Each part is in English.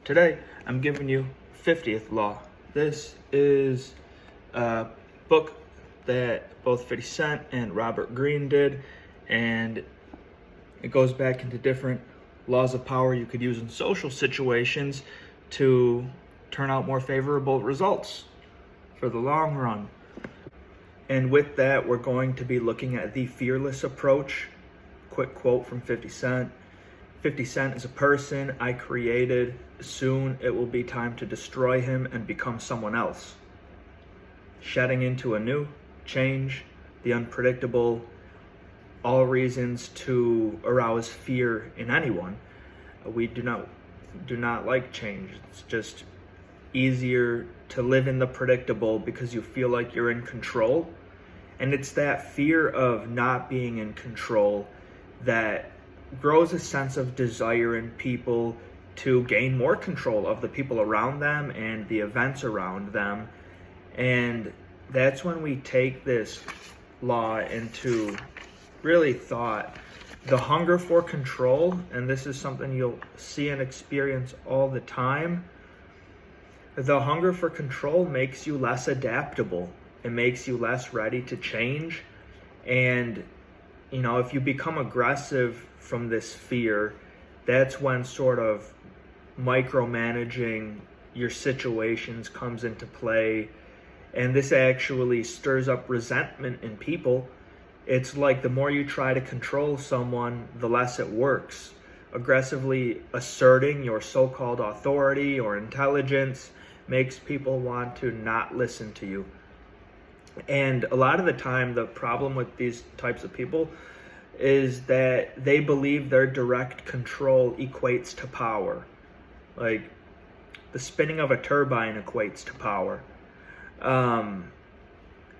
Today, I'm giving you 50th Law. This is a book that both 50 Cent and Robert Greene did, and it goes back into different laws of power you could use in social situations to turn out more favorable results for the long run. And with that, we're going to be looking at the fearless approach. Quick quote from 50 Cent. 50 Cent is a person I created. Soon it will be time to destroy him and become someone else. Shedding into a new change, the unpredictable, all reasons to arouse fear in anyone. We do not like change. It's just easier to live in the predictable because you feel like you're in control. And it's that fear of not being in control that grows a sense of desire in people to gain more control of the people around them and the events around them. And that's when we take this law into really thought. The hunger for control, and this is something you'll see and experience all the time, the hunger for control makes you less adaptable. It makes you less ready to change. And if you become aggressive from this fear, that's when sort of micromanaging your situations comes into play. And this actually stirs up resentment in people. It's like the more you try to control someone, the less it works. Aggressively asserting your so-called authority or intelligence makes people want to not listen to you. And a lot of the time, the problem with these types of people is that they believe their direct control equates to power. Like the spinning of a turbine equates to power. And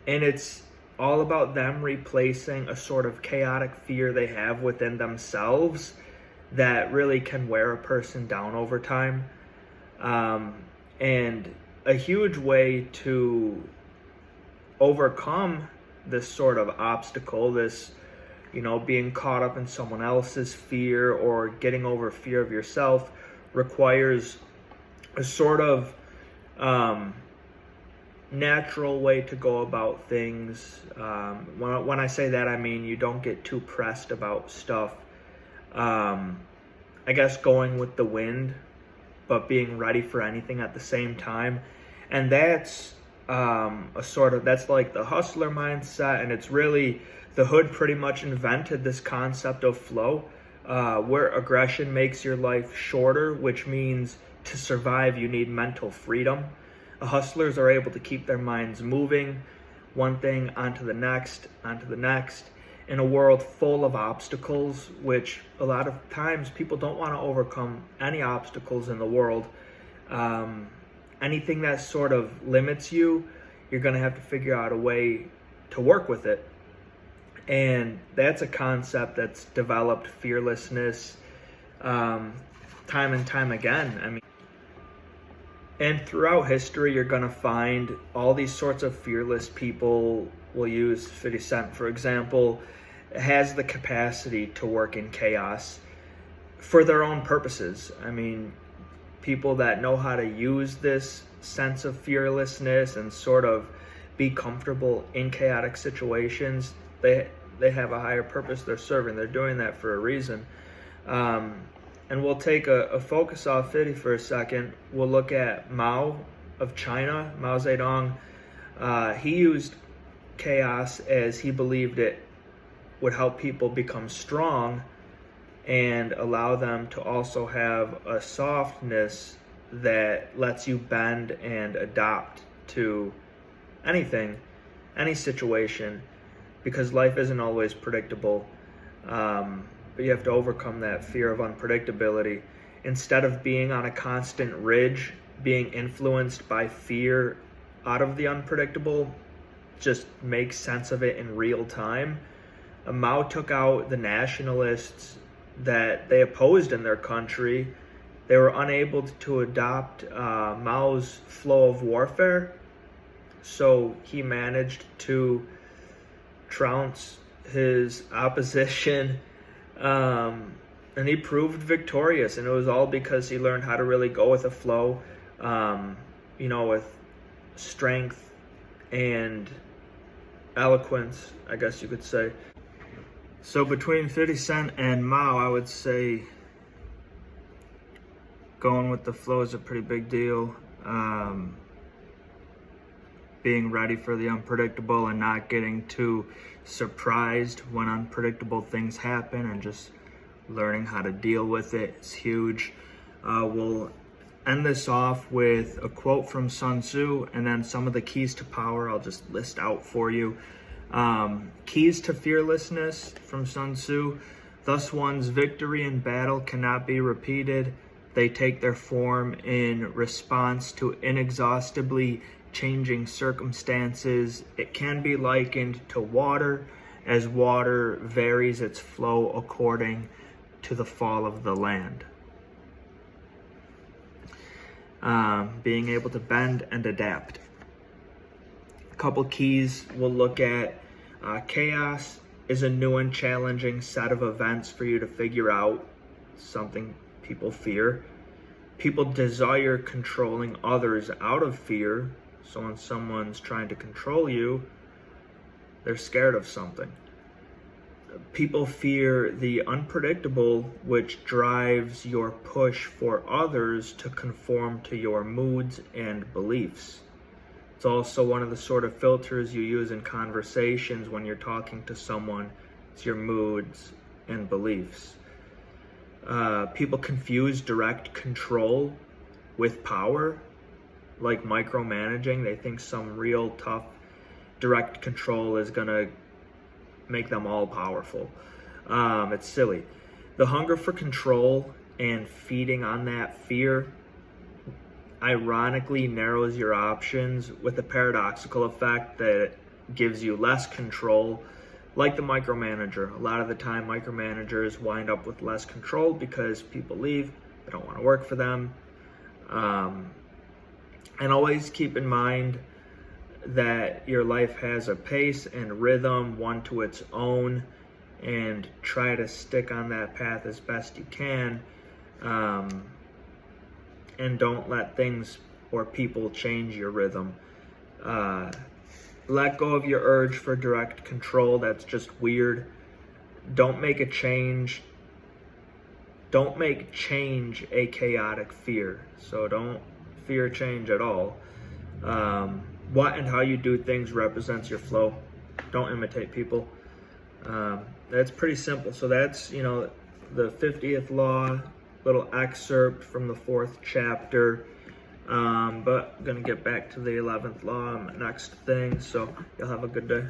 it's all about them replacing a sort of chaotic fear they have within themselves that really can wear a person down over time. And a huge way to overcome this sort of obstacle, this being caught up in someone else's fear or getting over fear of yourself, requires a sort of natural way to go about things. When I say that, I mean you don't get too pressed about stuff. I guess going with the wind, but being ready for anything at the same time. And that's that's like the hustler mindset, and it's really the hood pretty much invented this concept of flow, where aggression makes your life shorter, which means to survive you need mental freedom. Hustlers are able to keep their minds moving, one thing onto the next, in a world full of obstacles, which a lot of times people don't want to overcome any obstacles in the world. Anything that sort of limits you, you're going to have to figure out a way to work with it. And that's a concept that's developed fearlessness time and time again. And throughout history, you're going to find all these sorts of fearless people. We'll use 50 Cent, for example, has the capacity to work in chaos for their own purposes. People that know how to use this sense of fearlessness and sort of be comfortable in chaotic situations, they have a higher purpose they're serving. They're doing that for a reason. And we'll take a focus off 50 for a second. We'll look at Mao of China, Mao Zedong. He used chaos as he believed it would help people become strong and allow them to also have a softness that lets you bend and adapt to anything, any situation, because life isn't always predictable. But you have to overcome that fear of unpredictability. Instead of being on a constant ridge, being influenced by fear out of the unpredictable, just make sense of it in real time. Mao took out the nationalists that they opposed in their country. They were unable to adopt Mao's flow of warfare, so he managed to trounce his opposition and he proved victorious, and it was all because he learned how to really go with the flow, with strength and eloquence, I guess you could say. So between 50 Cent and Mao, I would say going with the flow is a pretty big deal. Being ready for the unpredictable and not getting too surprised when unpredictable things happen, and just learning how to deal with it is huge. We'll end this off with a quote from Sun Tzu, and then some of the keys to power I'll just list out for you. Keys to fearlessness from Sun Tzu. Thus one's victory in battle cannot be repeated. They take their form in response to inexhaustibly changing circumstances. It can be likened to water, as water varies its flow according to the fall of the land. Being able to bend and adapt. A couple keys we'll look at. Chaos is a new and challenging set of events for you to figure out, something people fear. People desire controlling others out of fear. So when someone's trying to control you, they're scared of something. People fear the unpredictable, which drives your push for others to conform to your moods and beliefs. It's also one of the sort of filters you use in conversations when you're talking to someone. It's your moods and beliefs. People confuse direct control with power, like micromanaging. They think some real tough direct control is gonna make them all powerful. It's silly. The hunger for control and feeding on that fear ironically narrows your options, with a paradoxical effect that gives you less control. Like the micromanager, a lot of the time micromanagers wind up with less control because people leave, they don't want to work for them. And always keep in mind that your life has a pace and rhythm, one to its own, and try to stick on that path as best you can. And don't let things or people change your rhythm. Let go of your urge for direct control. That's just weird. Don't make a change. Don't make change a chaotic fear. So don't fear change at all. What and how you do things represents your flow. Don't imitate people. That's pretty simple. So that's, the 50th law, little excerpt from the 4th chapter. But I'm going to get back to the 11th law next thing. So you'll have a good day.